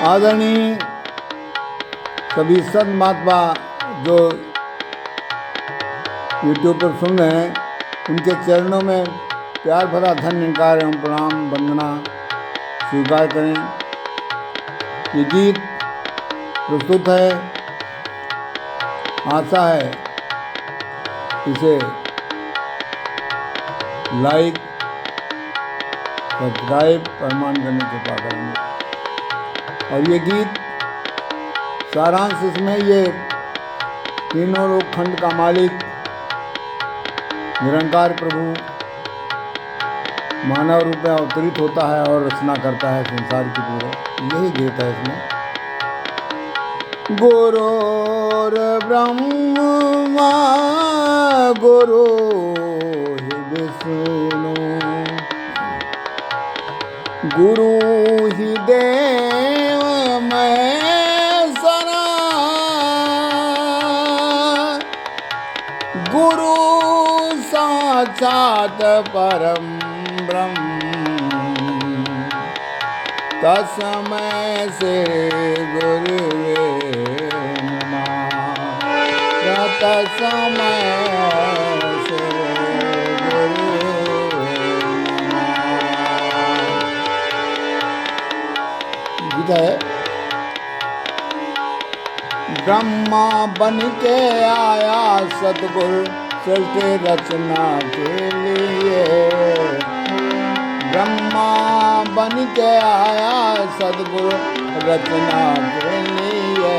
आदरणीय सभी संत महात्मा जो यूट्यूब पर सुन रहे हैं, उनके चरणों में प्यार भरा धन्यकार एवं प्रणाम वंदना स्वीकार करें। ये गीत प्रस्तुत है, आशा है इसे लाइक सब्सक्राइब प्रमाण करने की कृपा करेंगे। और ये गीत सारांश इसमें ये तीनों लोक खंड का मालिक निरंकार प्रभु मानव रूप में अवतरित होता है और रचना करता है संसार की पूरा, यही गीत है इसमें। गुरुर् ब्रह्मा गुरु ही विष्णु गुरु ही देव महेश्वरा गुरु साक्षात् परम ब्रह्म तस्मै श्री गुरुवे नमः। तस्मै श्री गुरुवे नमः। गीता है, ब्रह्मा बन के आया सतगुरु सृष्टि रचना के लिए। ब्रह्मा बन के आया सतगुरु रचना के लिए।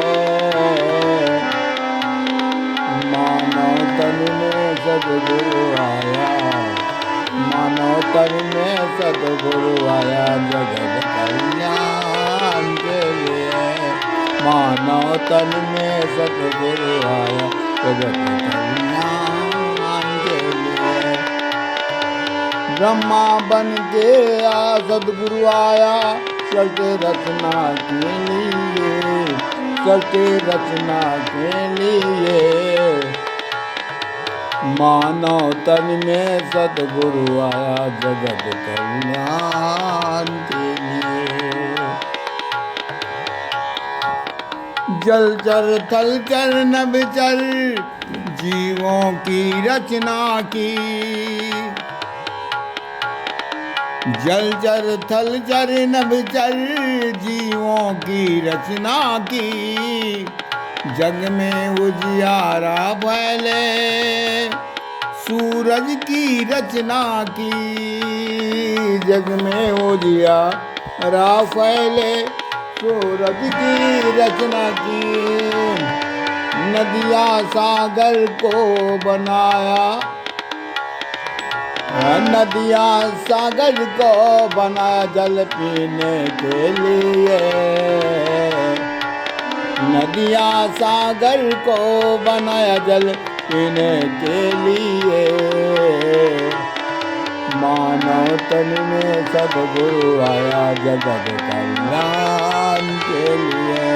मानव तन में सतगुरु आया, मानव तन में सतगुरु आया जगत कल्याण के लिए। मानव तन में सतगुरु आया जगत कल्याण के लिए। ब्रह्मा बन के सतगुरु आया सृष्टि रचना के लिए, सृष्टि रचना के लिए। मानव तन में सतगुरु आया जगत कल्याण के लिए। जल चर थल चर नभ चर जीवों की रचना की। जल चर थल चर नभ चर जीवों की रचना की। जग में उजियारा फैले सूरज की रचना की। जग में उजियारा फैले सूरज की रचना की। नदिया सागर को बनाया, नदिया सागर को बनाया जल पीने के लिए। नदिया सागर को बनाया जल पीने के लिए। मानव तन में सतगुरु आया जगत कल्याण के लिए।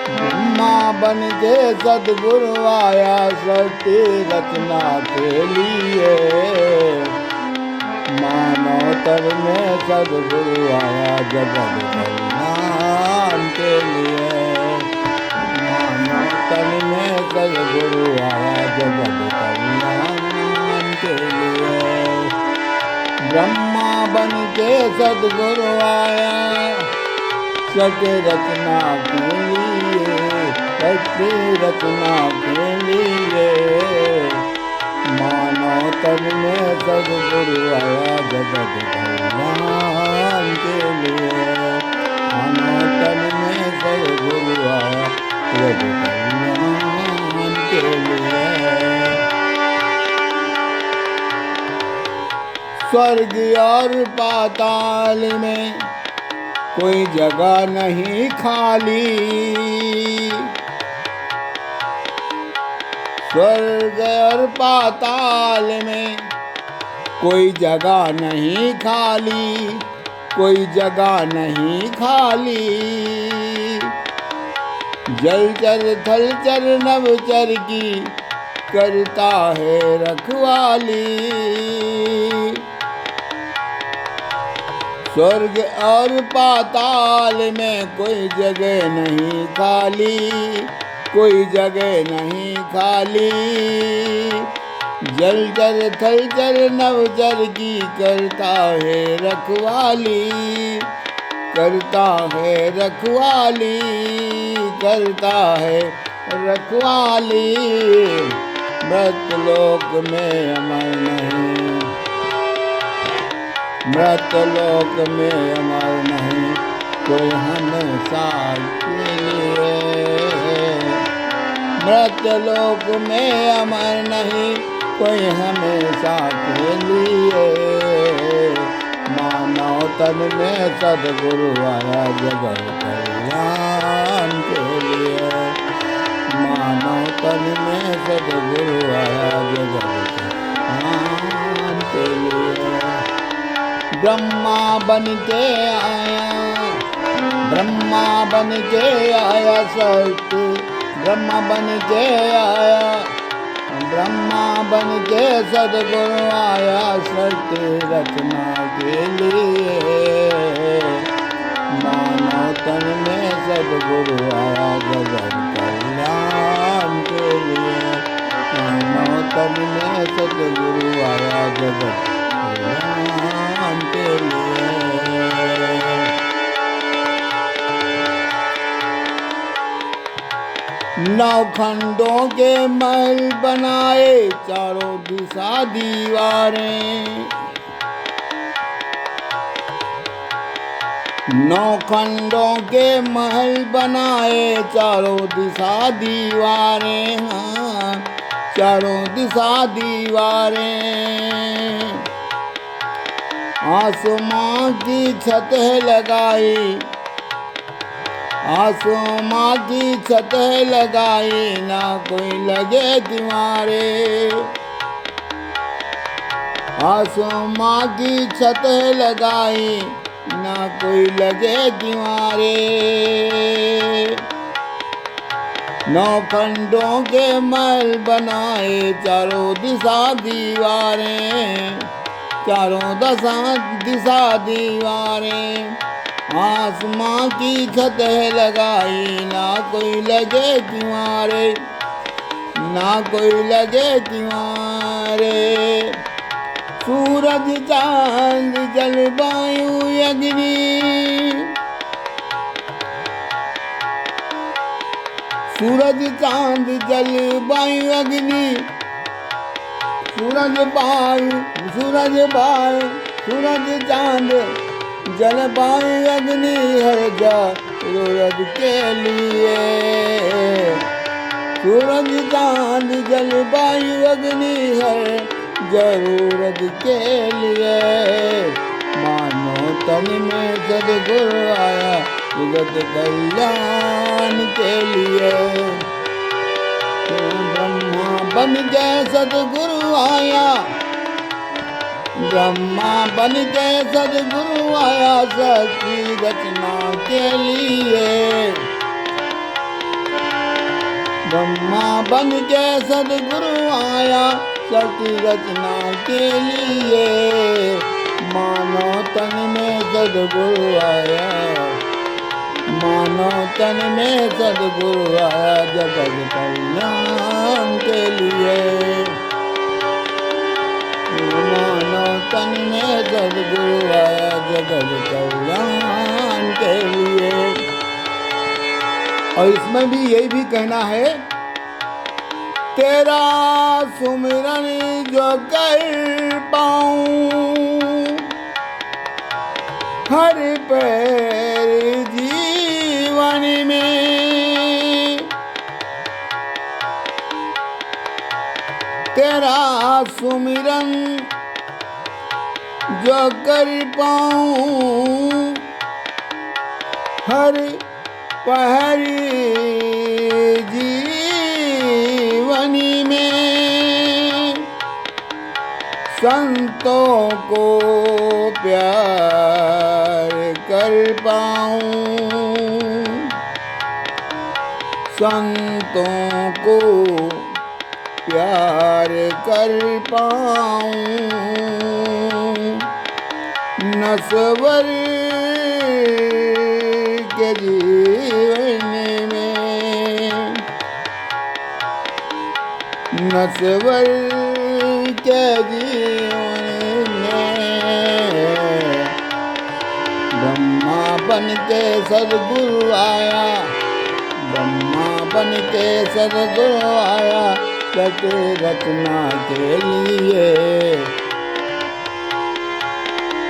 ब्रह्मा बन के सतगुरु आया सृष्टि रचना के लिए। मानव तन में सतगुरु आया जगत कल्याण के लिए। मानव तन में सतगुरु आया जगत कल्याण के लिए। ब्रह्मा बन के सतगुरु आया सृष्टि रचना के लिए, सृष्टि रचना के लिए। मानव तन में सतगुरु आया जगत कल्याण के लिए। मानव तन में सतगुरु आया जगत कल्याण के लिए। स्वर्ग और पाताल में कोई जगह नहीं खाली। स्वर्ग और पाताल में कोई जगह नहीं खाली, कोई जगह नहीं खाली। जल चर थल चर नभ चर की करता है रखवाली। स्वर्ग और पाताल में कोई जगह नहीं खाली, कोई जगह नहीं खाली। जलचर थलचर नवचर की करता है रखवाली, करता है रखवाली, करता है रखवाली। मृतलोक में अमर नहीं, मृतलोक में अमर नहीं, कोई हमेशा के लिए। मृतलोक में अमर नहीं, कोई हमेशा के लिए। मानव तन में सद्गुरु आया जगत कल्याण के लिए। मानव तन में सद्गुरु आया जगत कल्याण के लिए। ब्रह्मा बन के आया, ब्रह्मा बन के आया सत्य, ब्रह्मा बन के आया, ब्रह्मा बन के सद्गुरु आया सत्य रचना के लिए। मानव तन में सद्गुरु आया जगत कल्याण के लिए। मानव तन में सद्गुरु आया जगत कल्याण के लिए। नवखंडों के महल बनाए चारों दिशा दीवारें। नवखंडों के महल बनाए चारों दिशा दीवारें। हाँ, चारों दिशा दीवारें। आसमां की छत लगाई, आसमां की छत लगाई, ना कोई लगे दीवारे। आसमां की छत लगाई, ना कोई लगे दीवारे। नवखंडों के महल बनाए चारों दिशा दीवारें, चारों दिशा दीवारें। आसमां की छत लगाई, ना कोई लगे दीवारे, ना कोई लगे दीवारे। सूरज चांद जल वायु अग्नि, सूरज चांद जल वायु अग्नि। सूरज वायु, सूरज वायु, सूरज चांद जल वायु अग्नि हर जरूरत के लिए। सूरज चांद जल वायु अग्नि हर जरूरत के लिए। मानो तन में सद्गुरु आया जगत कल्याण के लिए। ब्रह्मा बन के सद्गुरु आया, ब्रह्मा बन के सद्गुरु आया सत्य रचना के लिए। ब्रह्मा बन के सद्गुरु आया सत्य रचना के लिए। मानव तन में सद्गुरु आया, मानव तन में सद्गुरु आया जगत कल्याण के लिए। मानव तन में सद्गुरु आया जगत कल्याण के लिए। और इसमें भी यही भी कहना है, तेरा सुमिरन जो कर पाऊं हर पैर जीवन में। तेरा सुमिरन जो कर पाऊं हर पहर जीवन में। संतों को प्यार कर पाऊं, संतों को प्यार कर पाऊं। नश्वर के जीवन में, नश्वर के जीवन में ब्रह्मा बन के सद्गुरु आया, ब्रह्मा बन के सद्गुरु आया सत्य रचना के लिए।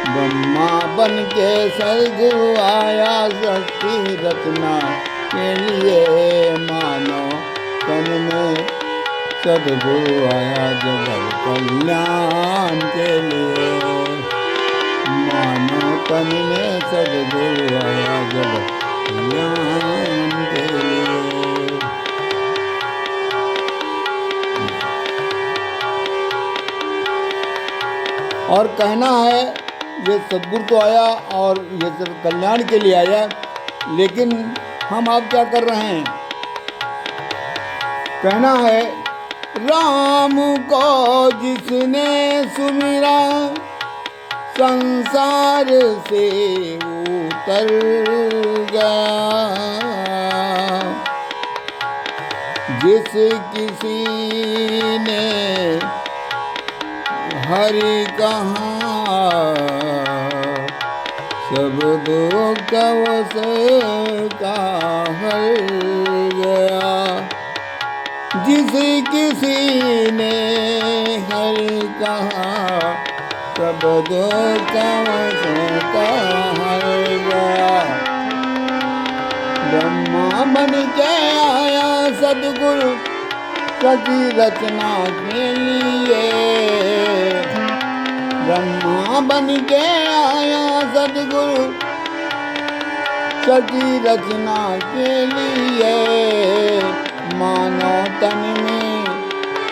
ब्रह्मा बन के सद्गुरु आया सत्य रचना के लिए। मानो तन में सद्गुरु आया जगत कल्याण के लिए। मानो तन में सद्गुरु आया जगत कल्याण के लिए। और कहना है ये सद्गुरु तो आया और ये सब कल्याण के लिए आया, लेकिन हम आप क्या कर रहे हैं? कहना है राम को जिसने सुमिरा संसार से उतर गया। जिस किसी ने हरि कहा सब दुख उसका हर गया। जिस किसी ने हरि कहा सब दुख उसका हर गया। ब्रह्मा बन के आया सद्गुरु सती रचना के लिए। ब्रह्मा बन के आया सद्गुरु सती रचना के लिए। मानव तन में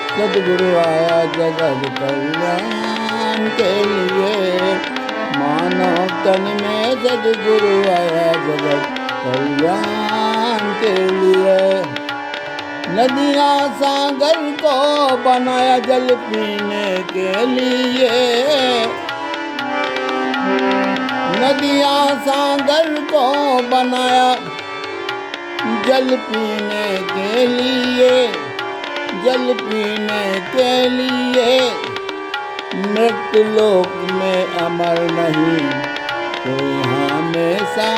सद्गुरु आया जगत कल्याण के लिए। मानव तन में सद्गुरु आया जगत कल्याण के लिए। नदियाँ सागर को बनाया जल पीने के लिए। नदियाँ सागर को बनाया जल पीने के लिए। जल पीने के लिए। मृत्यु लोक में अमर नहीं कोई हमेशा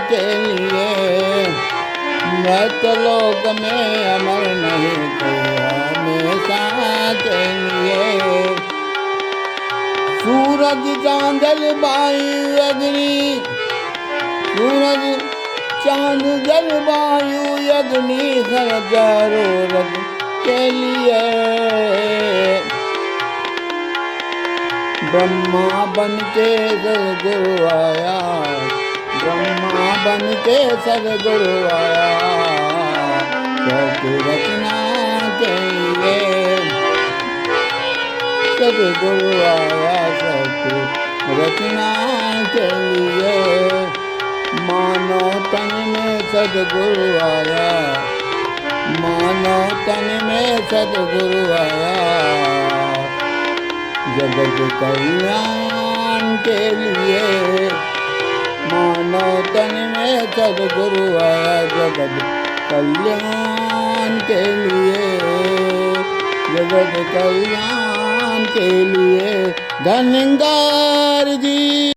के लिए। मृत्यु लोक में अमर नहीं कोई हमेशा के लिए। सूरज चांद जल वायु अग्नि, सूरज चांद जल वायु अग्नि हर जरूरत के लिए। ब्रह्मा बन के सद्गुरु आया। ब्रह्मा बन के सद्गुरु आया सत्य रचना के लिए। सद्गुरु आया सत्य रचना के लिए। मानो तन में सद्गुरु आया। मानो तन में सद्गुरु आया जगत कल्याण के लिए। मानो तन में सद्गुरु आया जगत कल्याण के लिए। जगत कल्याण के लिए। धन्यवाद जी।